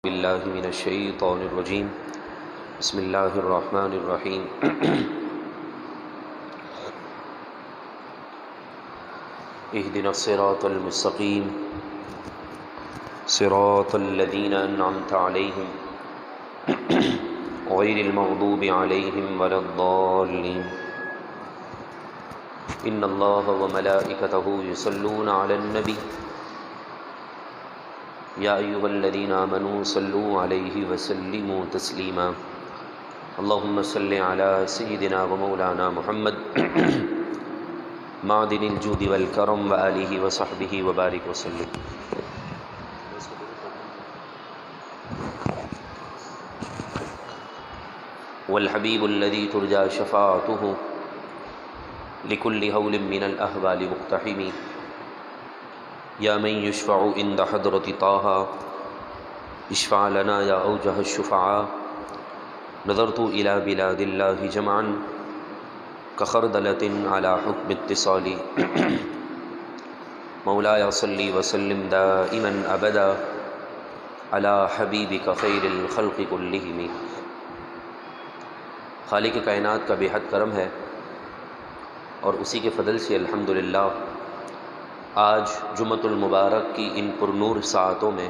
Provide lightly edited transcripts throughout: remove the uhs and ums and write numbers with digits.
باللہ من الشیطان الرجیم بسم اللہ الرحمن الرحیم اہدنا الصراط المستقیم صراط الذین انعمت علیہم غیر المغضوب علیہم ولا الضالین ان اللہ وملائکتہ یصلون علی النبی یا ایھا الذین آمنوا صلوا علیہ وسلموا تسلیما اللہم صل علی سیدنا ومولانا محمد معدن الجود والکرم وآلہ وصحبہ وبارک وسلم. والحبیب الذی ترجى شفاعته لكل هول من الأهوال مقتحم یا من یشفع عند حضرت طه اشفع لنا یا اوجہ الشفعاء نظرت الى بلاد اللہ جمعا كخردلة على حكم اتصال مولاي صلی وسلم دائما ابدا على حبیبک خیر الخلق كلهم. خالق کائنات کا بے حد کرم ہے اور اسی کے فضل سے الحمدللہ آج جمعۃ المبارک کی ان پرنور ساعتوں میں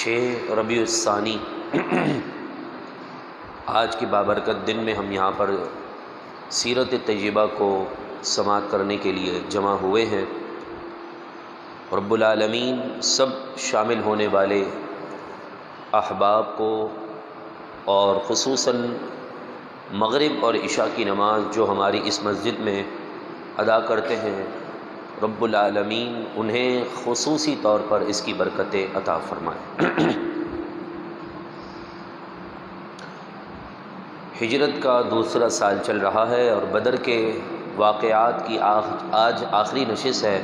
6 ربیع الثانی آج کی بابرکت دن میں ہم یہاں پر سیرت طیبہ کو سماعت کرنے کے لیے جمع ہوئے ہیں. رب العالمین سب شامل ہونے والے احباب کو اور خصوصاً مغرب اور عشاء کی نماز جو ہماری اس مسجد میں ادا کرتے ہیں، رب العالمین انہیں خصوصی طور پر اس کی برکتیں عطا فرمائے. ہجرت کا دوسرا سال چل رہا ہے اور بدر کے واقعات کی آج آخری نشست ہے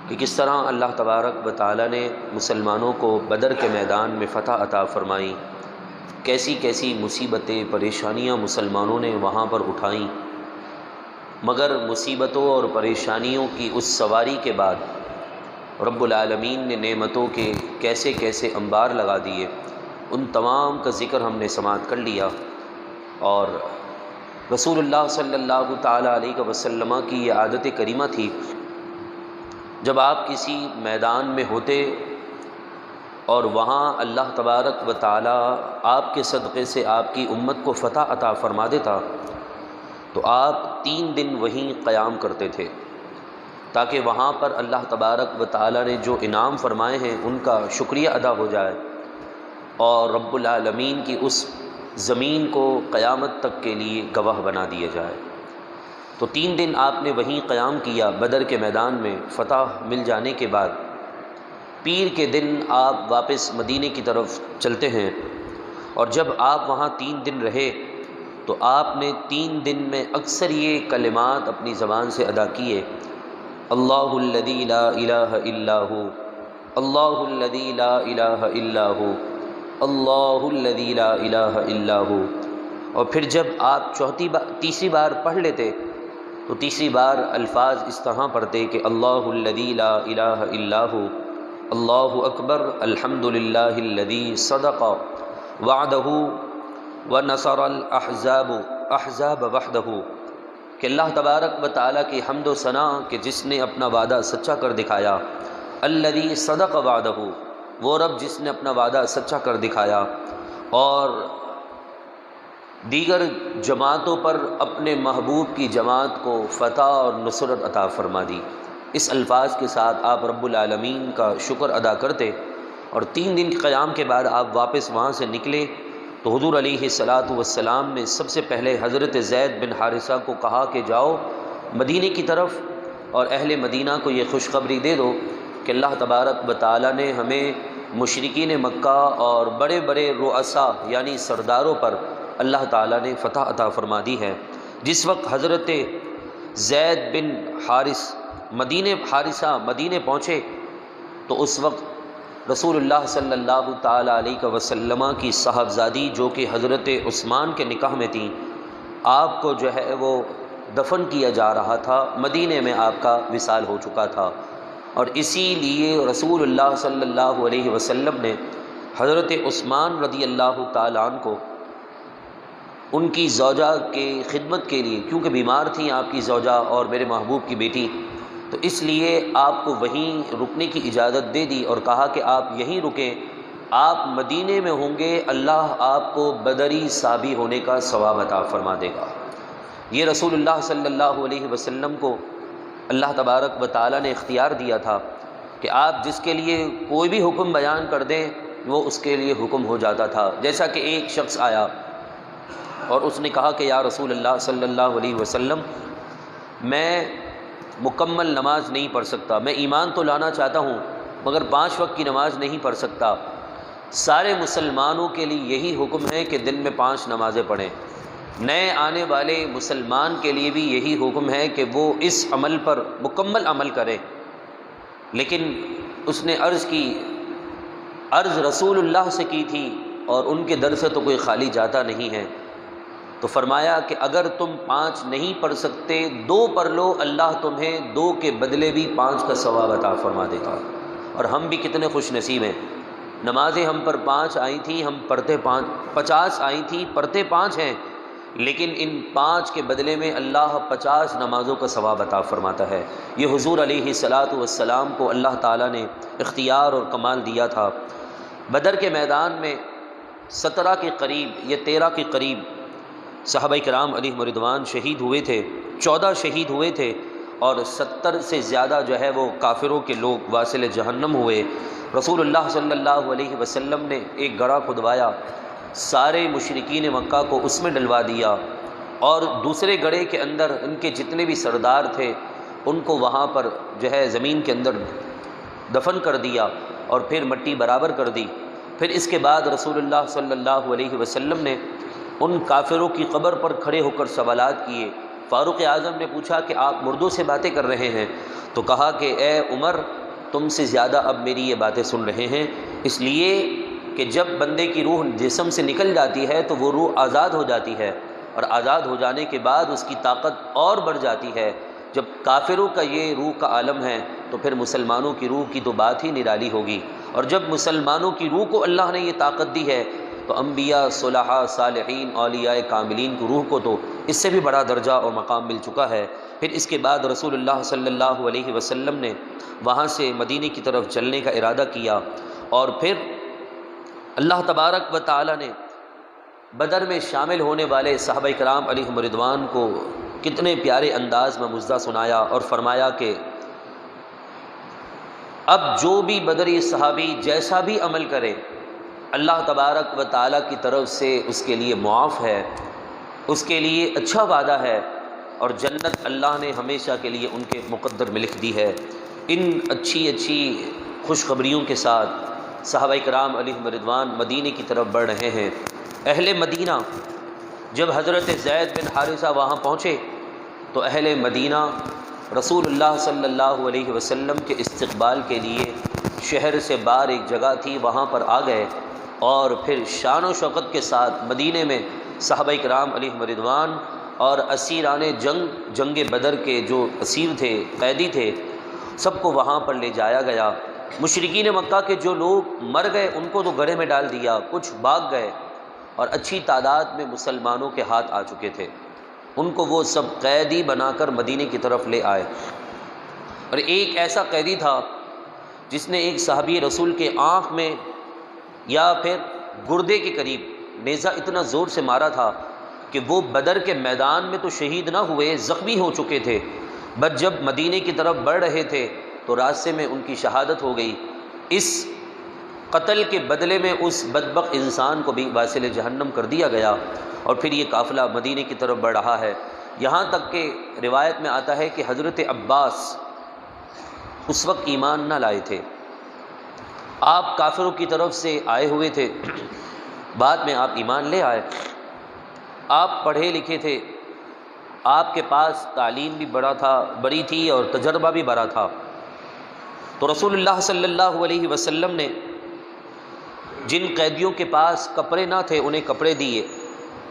کہ کس طرح اللہ تبارک و تعالی نے مسلمانوں کو بدر کے میدان میں فتح عطا فرمائی، کیسی کیسی مصیبتیں پریشانیاں مسلمانوں نے وہاں پر اٹھائیں، مگر مصیبتوں اور پریشانیوں کی اس سواری کے بعد رب العالمین نے نعمتوں کے کیسے کیسے انبار لگا دیے. ان تمام کا ذکر ہم نے سماعت کر لیا. اور رسول اللہ صلی اللہ تعالی علیہ وسلم کی یہ عادت کریمہ تھی، جب آپ کسی میدان میں ہوتے اور وہاں اللہ تبارک و تعالی آپ کے صدقے سے آپ کی امت کو فتح عطا فرما دیتا تو آپ 3 دن وہیں قیام کرتے تھے تاکہ وہاں پر اللہ تبارک و تعالی نے جو انعام فرمائے ہیں ان کا شکریہ ادا ہو جائے اور رب العالمین کی اس زمین کو قیامت تک کے لیے گواہ بنا دیا جائے. تو 3 دن آپ نے وہیں قیام کیا. بدر کے میدان میں فتح مل جانے کے بعد پیر کے دن آپ واپس مدینے کی طرف چلتے ہیں اور جب آپ وہاں 3 دن رہے تو آپ نے 3 دن میں اکثر یہ کلمات اپنی زبان سے ادا کیے: اللہ الذی لا الہ الا ہو، اللہ الذی لا الہ الا ہو، اللہ الذی لا الہ الا ہو. اور پھر جب آپ تیسری بار پڑھ لیتے تو تیسری بار الفاظ اس طرح پڑھتے کہ اللہ الذی لا الہ الا ہو، اللہ اکبر، الحمد للہ الذی صدق وعدہ ونصر الاحزاب وحدہ. کہ اللہ تبارک و تعالیٰ کی حمد و ثنا کہ جس نے اپنا وعدہ سچا کر دکھایا. الذی صدق وعدہ، وہ رب جس نے اپنا وعدہ سچا کر دکھایا اور دیگر جماعتوں پر اپنے محبوب کی جماعت کو فتح اور نصرت عطا فرما دی. اس الفاظ کے ساتھ آپ رب العالمین کا شکر ادا کرتے اور 3 دن قیام کے بعد آپ واپس وہاں سے نکلے تو حضور علیہ الصلاۃ والسلام نے سب سے پہلے حضرت زید بن حارثہ کو کہا کہ جاؤ مدینے کی طرف اور اہل مدینہ کو یہ خوشخبری دے دو کہ اللہ تبارک و تعالی نے ہمیں مشرکین مکہ اور بڑے بڑے رؤساء یعنی سرداروں پر اللہ تعالی نے فتح عطا فرما دی ہے. جس وقت حضرت زید بن حارثہ مدینے پہنچے تو اس وقت رسول اللہ صلی اللہ تعالی علیہ وسلم کی صاحبزادی جو کہ حضرت عثمان کے نکاح میں تھیں، آپ کو جو ہے وہ دفن کیا جا رہا تھا. مدینے میں آپ کا وصال ہو چکا تھا اور اسی لیے رسول اللہ صلی اللہ علیہ وسلم نے حضرت عثمان رضی اللہ تعالیٰ عنہ کو ان کی زوجہ کے خدمت کے لیے، کیونکہ بیمار تھیں آپ کی زوجہ اور میرے محبوب کی بیٹی، تو اس لیے آپ کو وہیں رکنے کی اجازت دے دی اور کہا کہ آپ یہیں رکیں، آپ مدینے میں ہوں گے اللہ آپ کو بدری صحابی ہونے کا ثواب عطا فرما دے گا۔ یہ رسول اللہ صلی اللہ علیہ وسلم کو اللہ تبارک و تعالیٰ نے اختیار دیا تھا کہ آپ جس کے لیے کوئی بھی حکم بیان کر دیں وہ اس کے لیے حکم ہو جاتا تھا۔ جیسا کہ ایک شخص آیا اور اس نے کہا کہ یا رسول اللہ صلی اللہ علیہ وسلم، میں مکمل نماز نہیں پڑھ سکتا، میں ایمان تو لانا چاہتا ہوں مگر 5 وقت کی نماز نہیں پڑھ سکتا۔ سارے مسلمانوں کے لیے یہی حکم ہے کہ دن میں 5 نمازیں پڑھیں، نئے آنے والے مسلمان کے لیے بھی یہی حکم ہے کہ وہ اس عمل پر مکمل عمل کرے۔ لیکن اس نے عرض رسول اللہ سے کی تھی اور ان کے در سے تو کوئی خالی جاتا نہیں ہے، تو فرمایا کہ اگر تم 5 نہیں پڑھ سکتے 2 پڑھ لو، اللہ تمہیں 2 کے بدلے بھی 5 کا ثواب عطا فرما دے گا۔ اور ہم بھی کتنے خوش نصیب ہیں، نمازیں ہم پر 5 آئی تھیں، ہم پڑھتے 5، 50 آئی تھیں پڑھتے 5 ہیں، لیکن ان 5 کے بدلے میں اللہ 50 نمازوں کا ثواب عطا فرماتا ہے۔ یہ حضور علیہ الصلاۃ والسلام کو اللہ تعالیٰ نے اختیار اور کمال دیا تھا۔ بدر کے میدان میں 17 کے قریب یا 13 کے قریب صحابہ کرام علیہم رضوان شہید ہوئے تھے، 14 شہید ہوئے تھے اور 70 سے زیادہ جو ہے وہ کافروں کے لوگ واصل جہنم ہوئے۔ رسول اللہ صلی اللہ علیہ وسلم نے ایک گڑھا کھدوایا، سارے مشرکین مکہ کو اس میں ڈلوا دیا اور دوسرے گڑھے کے اندر ان کے جتنے بھی سردار تھے ان کو وہاں پر جو ہے زمین کے اندر دفن کر دیا اور پھر مٹی برابر کر دی۔ پھر اس کے بعد رسول اللہ صلی اللہ علیہ وسلم نے ان کافروں کی قبر پر کھڑے ہو کر سوالات کیے۔ فاروق اعظم نے پوچھا کہ آپ مردوں سے باتیں کر رہے ہیں، تو کہا کہ اے عمر، تم سے زیادہ اب میری یہ باتیں سن رہے ہیں، اس لیے کہ جب بندے کی روح جسم سے نکل جاتی ہے تو وہ روح آزاد ہو جاتی ہے، اور آزاد ہو جانے کے بعد اس کی طاقت اور بڑھ جاتی ہے۔ جب کافروں کا یہ روح کا عالم ہے تو پھر مسلمانوں کی روح کی تو بات ہی نرالی ہوگی، اور جب مسلمانوں کی روح کو اللہ نے یہ طاقت دی ہے تو انبیاء، صلحاء، صالحین، اولیاء کاملین کی روح کو تو اس سے بھی بڑا درجہ اور مقام مل چکا ہے۔ پھر اس کے بعد رسول اللہ صلی اللہ علیہ وسلم نے وہاں سے مدینے کی طرف چلنے کا ارادہ کیا، اور پھر اللہ تبارک و تعالی نے بدر میں شامل ہونے والے صحابہ کرام علیہم رضوان کو کتنے پیارے انداز میں مجزہ سنایا اور فرمایا کہ اب جو بھی بدری صحابی جیسا بھی عمل کرے اللہ تبارک و تعالیٰ کی طرف سے اس کے لیے معاف ہے، اس کے لیے اچھا وعدہ ہے، اور جنت اللہ نے ہمیشہ کے لیے ان کے مقدر میں لکھ دی ہے۔ ان اچھی خوشخبریوں کے ساتھ صحابہ کرام علیہم رضوان مدینے کی طرف بڑھ رہے ہیں۔ اہل مدینہ جب حضرت زید بن حارثہ وہاں پہنچے تو اہل مدینہ رسول اللہ صلی اللہ علیہ وسلم کے استقبال کے لیے شہر سے باہر ایک جگہ تھی وہاں پر آ گئے، اور پھر شان و شوکت کے ساتھ مدینے میں صحابہ کرام علیہم رضوان اور اسیران جنگ بدر کے جو اسیر تھے، قیدی تھے، سب کو وہاں پر لے جایا گیا۔ مشرکین مکہ کے جو لوگ مر گئے ان کو تو گڑھے میں ڈال دیا، کچھ بھاگ گئے، اور اچھی تعداد میں مسلمانوں کے ہاتھ آ چکے تھے، ان کو وہ سب قیدی بنا کر مدینے کی طرف لے آئے۔ اور ایک ایسا قیدی تھا جس نے ایک صحابی رسول کے آنکھ میں یا پھر گردے کے قریب نیزہ اتنا زور سے مارا تھا کہ وہ بدر کے میدان میں تو شہید نہ ہوئے، زخمی ہو چکے تھے، بس جب مدینے کی طرف بڑھ رہے تھے تو راستے میں ان کی شہادت ہو گئی۔ اس قتل کے بدلے میں اس بدبخت انسان کو بھی واصل جہنم کر دیا گیا، اور پھر یہ قافلہ مدینے کی طرف بڑھ رہا ہے، یہاں تک کہ روایت میں آتا ہے کہ حضرت عباس اس وقت ایمان نہ لائے تھے، آپ کافروں کی طرف سے آئے ہوئے تھے، بعد میں آپ ایمان لے آئے، آپ پڑھے لکھے تھے، آپ کے پاس تعلیم بھی بڑی تھی اور تجربہ بھی بڑا تھا، تو رسول اللہ صلی اللہ علیہ وسلم نے جن قیدیوں کے پاس کپڑے نہ تھے انہیں کپڑے دیے،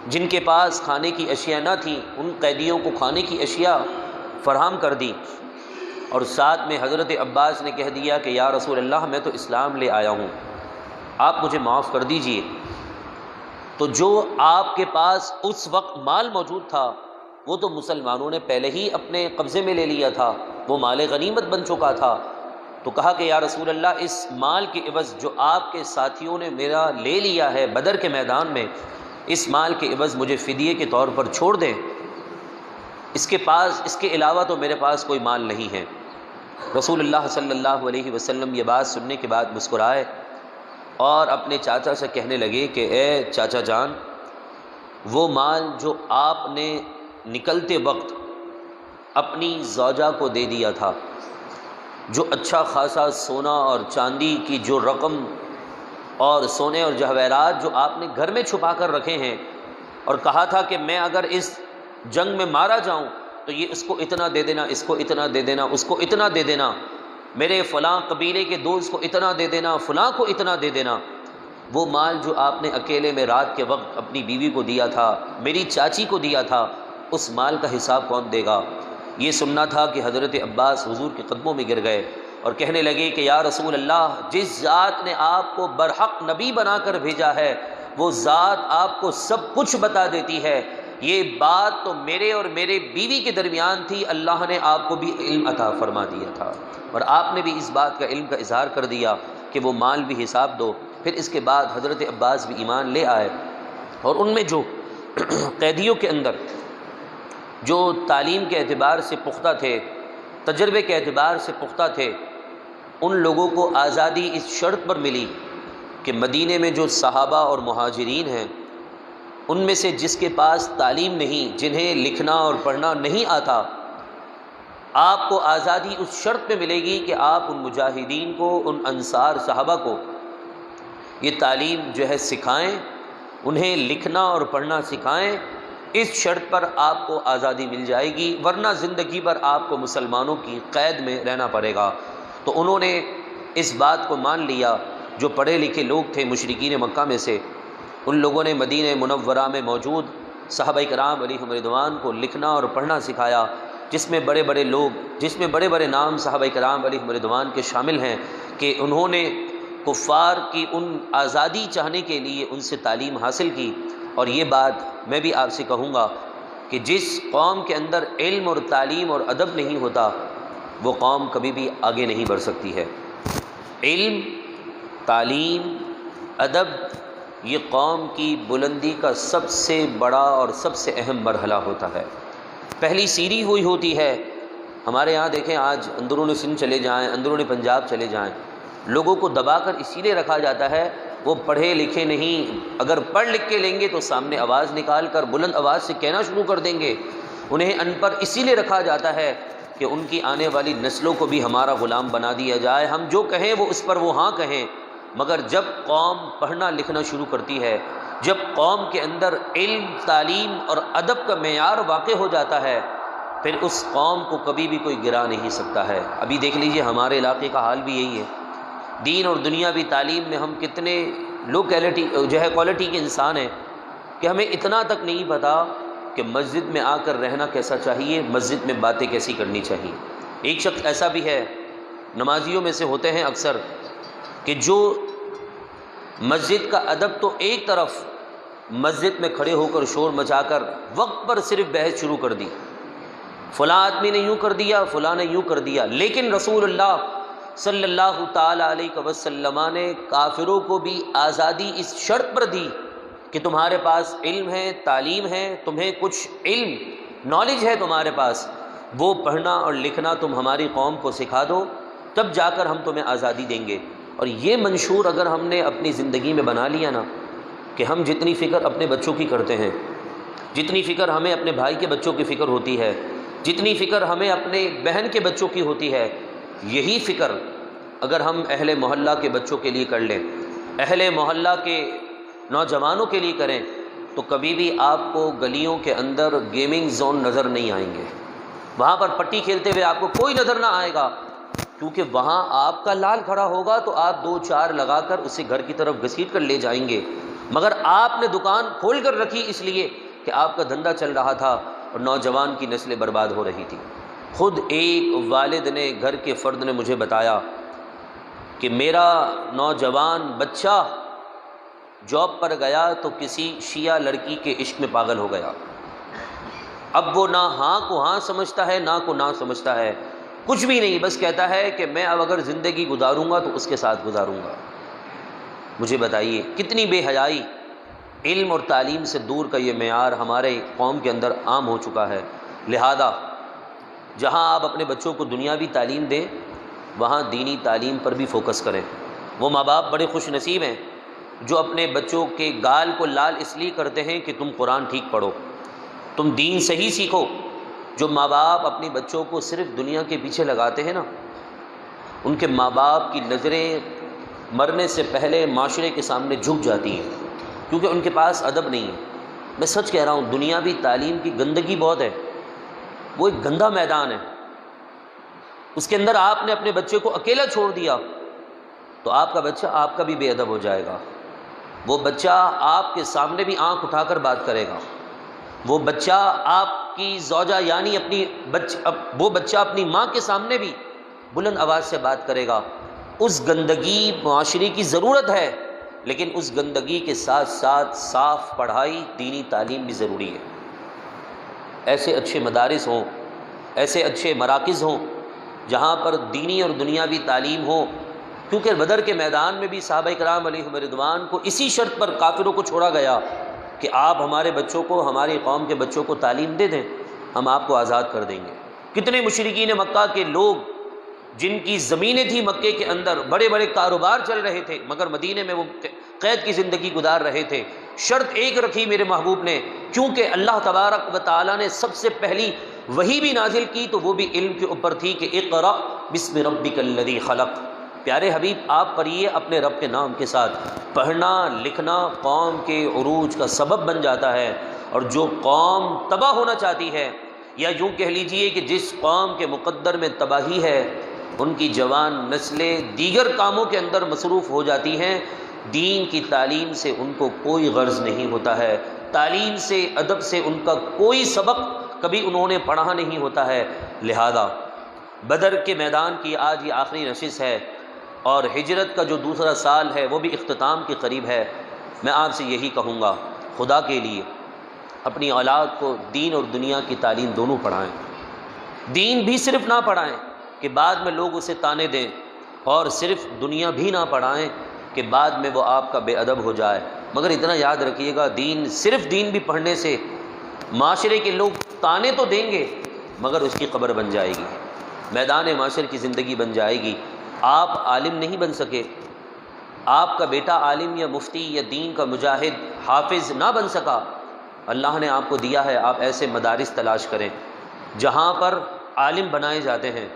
جن کے پاس کھانے کی اشیاء نہ تھیں ان قیدیوں کو کھانے کی اشیاء فراہم کر دی، اور ساتھ میں حضرت عباس نے کہہ دیا کہ یا رسول اللہ میں تو اسلام لے آیا ہوں، آپ مجھے معاف کر دیجئے۔ تو جو آپ کے پاس اس وقت مال موجود تھا وہ تو مسلمانوں نے پہلے ہی اپنے قبضے میں لے لیا تھا، وہ مال غنیمت بن چکا تھا۔ تو کہا کہ یا رسول اللہ اس مال کے عوض جو آپ کے ساتھیوں نے میرا لے لیا ہے بدر کے میدان میں، اس مال کے عوض مجھے فدیے کے طور پر چھوڑ دیں، اس کے علاوہ تو میرے پاس کوئی مال نہیں ہے۔ رسول اللہ صلی اللہ علیہ وسلم یہ بات سننے کے بعد مسکرائے اور اپنے چاچا سے کہنے لگے کہ اے چاچا جان، وہ مال جو آپ نے نکلتے وقت اپنی زوجہ کو دے دیا تھا، جو اچھا خاصا سونا اور چاندی کی جو رقم اور سونے اور جواہرات جو آپ نے گھر میں چھپا کر رکھے ہیں، اور کہا تھا کہ میں اگر اس جنگ میں مارا جاؤں تو یہ اس کو اتنا دے دینا، اس کو اتنا دے دینا، اس کو اتنا دے دینا، میرے فلاں قبیلے کے دوست کو اتنا دے دینا، فلاں کو اتنا دے دینا، وہ مال جو آپ نے اکیلے میں رات کے وقت اپنی بیوی کو دیا تھا، میری چاچی کو دیا تھا، اس مال کا حساب کون دے گا؟ یہ سننا تھا کہ حضرت عباس حضور کے قدموں میں گر گئے اور کہنے لگے کہ یا رسول اللہ، جس ذات نے آپ کو برحق نبی بنا کر بھیجا ہے وہ ذات آپ کو سب کچھ بتا دیتی ہے، یہ بات تو میرے اور میرے بیوی کے درمیان تھی، اللہ نے آپ کو بھی علم عطا فرما دیا تھا اور آپ نے بھی اس بات کا علم کا اظہار کر دیا کہ وہ مال بھی حساب دو۔ پھر اس کے بعد حضرت عباس بھی ایمان لے آئے، اور ان میں جو قیدیوں کے اندر جو تعلیم کے اعتبار سے پختہ تھے، تجربے کے اعتبار سے پختہ تھے، ان لوگوں کو آزادی اس شرط پر ملی کہ مدینے میں جو صحابہ اور مہاجرین ہیں ان میں سے جس کے پاس تعلیم نہیں، جنہیں لکھنا اور پڑھنا نہیں آتا، آپ کو آزادی اس شرط پہ ملے گی کہ آپ ان مجاہدین کو، ان انصار صحابہ کو یہ تعلیم جو ہے سکھائیں، انہیں لکھنا اور پڑھنا سکھائیں، اس شرط پر آپ کو آزادی مل جائے گی، ورنہ زندگی بھر آپ کو مسلمانوں کی قید میں رہنا پڑے گا۔ تو انہوں نے اس بات کو مان لیا، جو پڑھے لکھے لوگ تھے مشرکین مکہ میں سے، ان لوگوں نے مدینہ منورہ میں موجود صحابہ کرام علیہم رضوان کو لکھنا اور پڑھنا سکھایا، جس میں بڑے بڑے لوگ، جس میں بڑے بڑے نام صحابہ کرام علیہم رضوان کے شامل ہیں کہ انہوں نے کفار کی ان آزادی چاہنے کے لیے ان سے تعلیم حاصل کی۔ اور یہ بات میں بھی آپ سے کہوں گا کہ جس قوم کے اندر علم اور تعلیم اور ادب نہیں ہوتا وہ قوم کبھی بھی آگے نہیں بڑھ سکتی ہے۔ علم، تعلیم، ادب یہ قوم کی بلندی کا سب سے بڑا اور سب سے اہم مرحلہ ہوتا ہے، پہلی سیڑھی ہوئی ہوتی ہے۔ ہمارے یہاں دیکھیں، آج اندرون سندھ چلے جائیں، اندرون پنجاب چلے جائیں، لوگوں کو دبا کر اسی لیے رکھا جاتا ہے وہ پڑھے لکھے نہیں، اگر پڑھ لکھ کے لیں گے تو سامنے آواز نکال کر بلند آواز سے کہنا شروع کر دیں گے۔ انہیں ان پڑھ اسی لیے رکھا جاتا ہے کہ ان کی آنے والی نسلوں کو بھی ہمارا غلام بنا دیا جائے، ہم جو کہیں وہ اس پر وہ ہاں کہیں۔ مگر جب قوم پڑھنا لکھنا شروع کرتی ہے، جب قوم کے اندر علم، تعلیم اور ادب کا معیار واقع ہو جاتا ہے، پھر اس قوم کو کبھی بھی کوئی گرا نہیں سکتا ہے۔ ابھی دیکھ لیجئے ہمارے علاقے کا حال بھی یہی ہے، دین اور دنیاوی تعلیم میں ہم کتنے لو کوالٹی کے انسان ہیں کہ ہمیں اتنا تک نہیں پتا کہ مسجد میں آ کر رہنا کیسا چاہیے، مسجد میں باتیں کیسی کرنی چاہیے۔ ایک شخص ایسا بھی ہے، نمازیوں میں سے ہوتے ہیں اکثر، کہ جو مسجد کا ادب تو ایک طرف، مسجد میں کھڑے ہو کر شور مچا کر وقت پر صرف بحث شروع کر دی، فلاں آدمی نے یوں کر دیا، فلاں نے یوں کر دیا، لیکن رسول اللہ صلی اللہ تعالی علیہ وسلم نے کافروں کو بھی آزادی اس شرط پر دی کہ تمہارے پاس علم ہے، تعلیم ہے، تمہیں کچھ علم، نالج ہے تمہارے پاس، وہ پڑھنا اور لکھنا تم ہماری قوم کو سکھا دو، تب جا کر ہم تمہیں آزادی دیں گے۔ اور یہ منشور اگر ہم نے اپنی زندگی میں بنا لیا نا، کہ ہم جتنی فکر اپنے بچوں کی کرتے ہیں، جتنی فکر ہمیں اپنے بھائی کے بچوں کی فکر ہوتی ہے، جتنی فکر ہمیں اپنے بہن کے بچوں کی ہوتی ہے، یہی فکر اگر ہم اہل محلہ کے بچوں کے لیے کر لیں، اہل محلہ کے نوجوانوں کے لیے کریں، تو کبھی بھی آپ کو گلیوں کے اندر گیمنگ زون نظر نہیں آئیں گے، وہاں پر پٹی کھیلتے ہوئے آپ کو کوئی نظر نہ آئے گا، کیونکہ وہاں آپ کا لال کھڑا ہوگا تو آپ 2-4 لگا کر اسے گھر کی طرف گھسیٹ کر لے جائیں گے۔ مگر آپ نے دکان کھول کر رکھی اس لیے کہ آپ کا دھندا چل رہا تھا اور نوجوان کی نسلیں برباد ہو رہی تھی۔ خود ایک والد نے، گھر کے فرد نے مجھے بتایا کہ میرا نوجوان بچہ جاب پر گیا تو کسی شیعہ لڑکی کے عشق میں پاگل ہو گیا۔ اب وہ نہ ہاں کو ہاں سمجھتا ہے، نہ کو نہ سمجھتا ہے، کچھ بھی نہیں، بس کہتا ہے کہ میں اب اگر زندگی گزاروں گا تو اس کے ساتھ گزاروں گا۔ مجھے بتائیے کتنی بے حیائی، علم اور تعلیم سے دور کا یہ معیار ہمارے قوم کے اندر عام ہو چکا ہے۔ لہذا جہاں آپ اپنے بچوں کو دنیاوی تعلیم دیں، وہاں دینی تعلیم پر بھی فوکس کریں۔ وہ ماں باپ بڑے خوش نصیب ہیں جو اپنے بچوں کے گال کو لال اس لیے کرتے ہیں کہ تم قرآن ٹھیک پڑھو، تم دین صحیح سیکھو۔ جو ماں باپ اپنی بچوں کو صرف دنیا کے پیچھے لگاتے ہیں نا، ان کے ماں باپ کی نظریں مرنے سے پہلے معاشرے کے سامنے جھک جاتی ہیں، کیونکہ ان کے پاس ادب نہیں ہے۔ میں سچ کہہ رہا ہوں، دنیاوی تعلیم کی گندگی بہت ہے، وہ ایک گندا میدان ہے۔ اس کے اندر آپ نے اپنے بچے کو اکیلا چھوڑ دیا تو آپ کا بچہ آپ کا بھی بے ادب ہو جائے گا۔ وہ بچہ آپ کے سامنے بھی آنکھ اٹھا کر بات کرے گا، وہ بچہ آپ کی زوجہ یعنی وہ بچہ اپنی ماں کے سامنے بھی بلند آواز سے بات کرے گا۔ اس گندگی معاشرے کی ضرورت ہے، لیکن اس گندگی کے ساتھ ساتھ صاف پڑھائی، دینی تعلیم بھی ضروری ہے۔ ایسے اچھے مدارس ہوں، ایسے اچھے مراکز ہوں جہاں پر دینی اور دنیاوی تعلیم ہو، کیونکہ بدر کے میدان میں بھی صحابہ کرام علیہم رضوان کو اسی شرط پر کافروں کو چھوڑا گیا کہ آپ ہمارے بچوں کو، ہماری قوم کے بچوں کو تعلیم دے دیں، ہم آپ کو آزاد کر دیں گے۔ کتنے مشرکین مکہ کے لوگ جن کی زمینیں تھیں مکے کے اندر، بڑے بڑے کاروبار چل رہے تھے، مگر مدینے میں وہ قید کی زندگی گزار رہے تھے۔ شرط ایک رکھی میرے محبوب نے، کیونکہ اللہ تبارک و تعالیٰ نے سب سے پہلی وحی بھی نازل کی تو وہ بھی علم کے اوپر تھی کہ اقرأ بسم ربک الذی خلق۔ پیارے حبیب آپ پڑھیے اپنے رب کے نام کے ساتھ۔ پڑھنا لکھنا قوم کے عروج کا سبب بن جاتا ہے، اور جو قوم تباہ ہونا چاہتی ہے، یا یوں کہہ لیجئے کہ جس قوم کے مقدر میں تباہی ہے، ان کی جوان نسلیں دیگر کاموں کے اندر مصروف ہو جاتی ہیں، دین کی تعلیم سے ان کو کوئی غرض نہیں ہوتا ہے، تعلیم سے، ادب سے ان کا کوئی سبق کبھی انہوں نے پڑھا نہیں ہوتا ہے۔ لہذا بدر کے میدان کی آج یہ آخری نشست ہے، اور ہجرت کا جو دوسرا سال ہے وہ بھی اختتام کے قریب ہے۔ میں آپ سے یہی کہوں گا، خدا کے لیے اپنی اولاد کو دین اور دنیا کی تعلیم دونوں پڑھائیں۔ دین بھی صرف نہ پڑھائیں کہ بعد میں لوگ اسے تانے دیں، اور صرف دنیا بھی نہ پڑھائیں کہ بعد میں وہ آپ کا بے ادب ہو جائے۔ مگر اتنا یاد رکھیے گا، صرف دین بھی پڑھنے سے معاشرے کے لوگ تانے تو دیں گے، مگر اس کی قبر بن جائے گی، میدان معاشر کی زندگی بن جائے گی۔ آپ عالم نہیں بن سکے، آپ کا بیٹا عالم یا مفتی یا دین کا مجاہد حافظ نہ بن سکا، اللہ نے آپ کو دیا ہے، آپ ایسے مدارس تلاش کریں جہاں پر عالم بنائے جاتے ہیں۔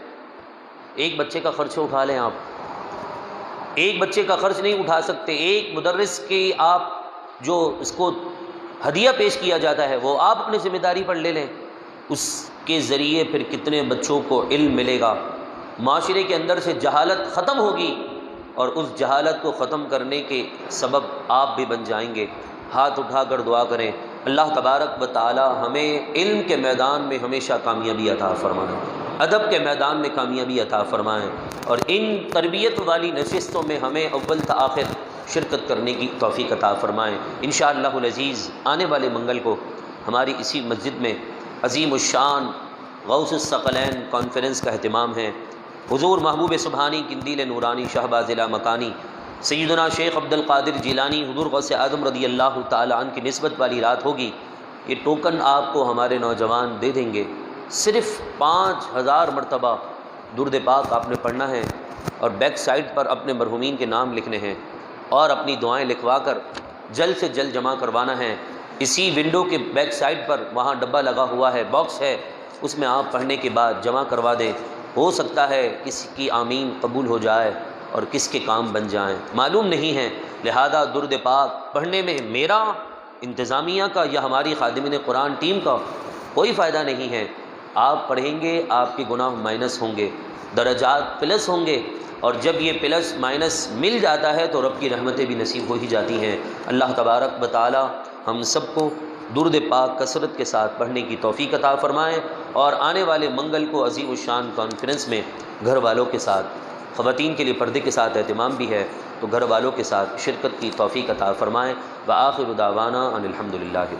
ایک بچے کا خرچ اٹھا لیں، آپ ایک بچے کا خرچ نہیں اٹھا سکتے، ایک مدرس کی آپ جو اس کو ہدیہ پیش کیا جاتا ہے وہ آپ اپنی ذمہ داری پر لے لیں، اس کے ذریعے پھر کتنے بچوں کو علم ملے گا، معاشرے کے اندر سے جہالت ختم ہوگی، اور اس جہالت کو ختم کرنے کے سبب آپ بھی بن جائیں گے۔ ہاتھ اٹھا کر دعا کریں، اللہ تبارک و تعالی ہمیں علم کے میدان میں ہمیشہ کامیابی عطا فرمائیں، ادب کے میدان میں کامیابی عطا فرمائیں، اور ان تربیت والی نشستوں میں ہمیں اول تا آخر شرکت کرنے کی توفیق عطا فرمائیں۔ انشاءاللہ العزیز آنے والے منگل کو ہماری اسی مسجد میں عظیم الشان غوث الثقلین کانفرنس کا اہتمام ہے۔ حضور محبوب سبحانی قندیل نورانی شہباز لا مکانی سیدنا شیخ عبد القادر جیلانی حضور غوث اعظم رضی اللہ تعالی عنہ کی نسبت والی رات ہوگی۔ یہ ٹوکن آپ کو ہمارے نوجوان دے دیں گے، صرف 5000 مرتبہ درود پاک آپ نے پڑھنا ہے، اور بیک سائڈ پر اپنے مرحومین کے نام لکھنے ہیں، اور اپنی دعائیں لکھوا کر جلد سے جلد جمع کروانا ہے۔ اسی ونڈو کے بیک سائڈ پر وہاں ڈبہ لگا ہوا ہے، باکس ہے، اس میں آپ پڑھنے کے بعد جمع کروا دیں۔ ہو سکتا ہے کسی کی آمین قبول ہو جائے اور کس کے کام بن جائیں، معلوم نہیں ہے۔ لہذا درود پاک پڑھنے میں میرا، انتظامیہ کا یا ہماری خادمین قرآن ٹیم کا کوئی فائدہ نہیں ہے۔ آپ پڑھیں گے، آپ کے گناہ مائنس ہوں گے، درجات پلس ہوں گے، اور جب یہ پلس مائنس مل جاتا ہے تو رب کی رحمتیں بھی نصیب ہو ہی جاتی ہیں۔ اللہ تبارک و تعالی ہم سب کو درود پاک کثرت کے ساتھ پڑھنے کی توفیق عطا فرمائیں۔ اور آنے والے منگل کو عظیم الشان کانفرنس میں گھر والوں کے ساتھ، خواتین کے لیے پردے کے ساتھ اہتمام بھی ہے، تو گھر والوں کے ساتھ شرکت کی توفیق عطا فرمائیں۔ وآخر دعوانا ان الحمد للہ۔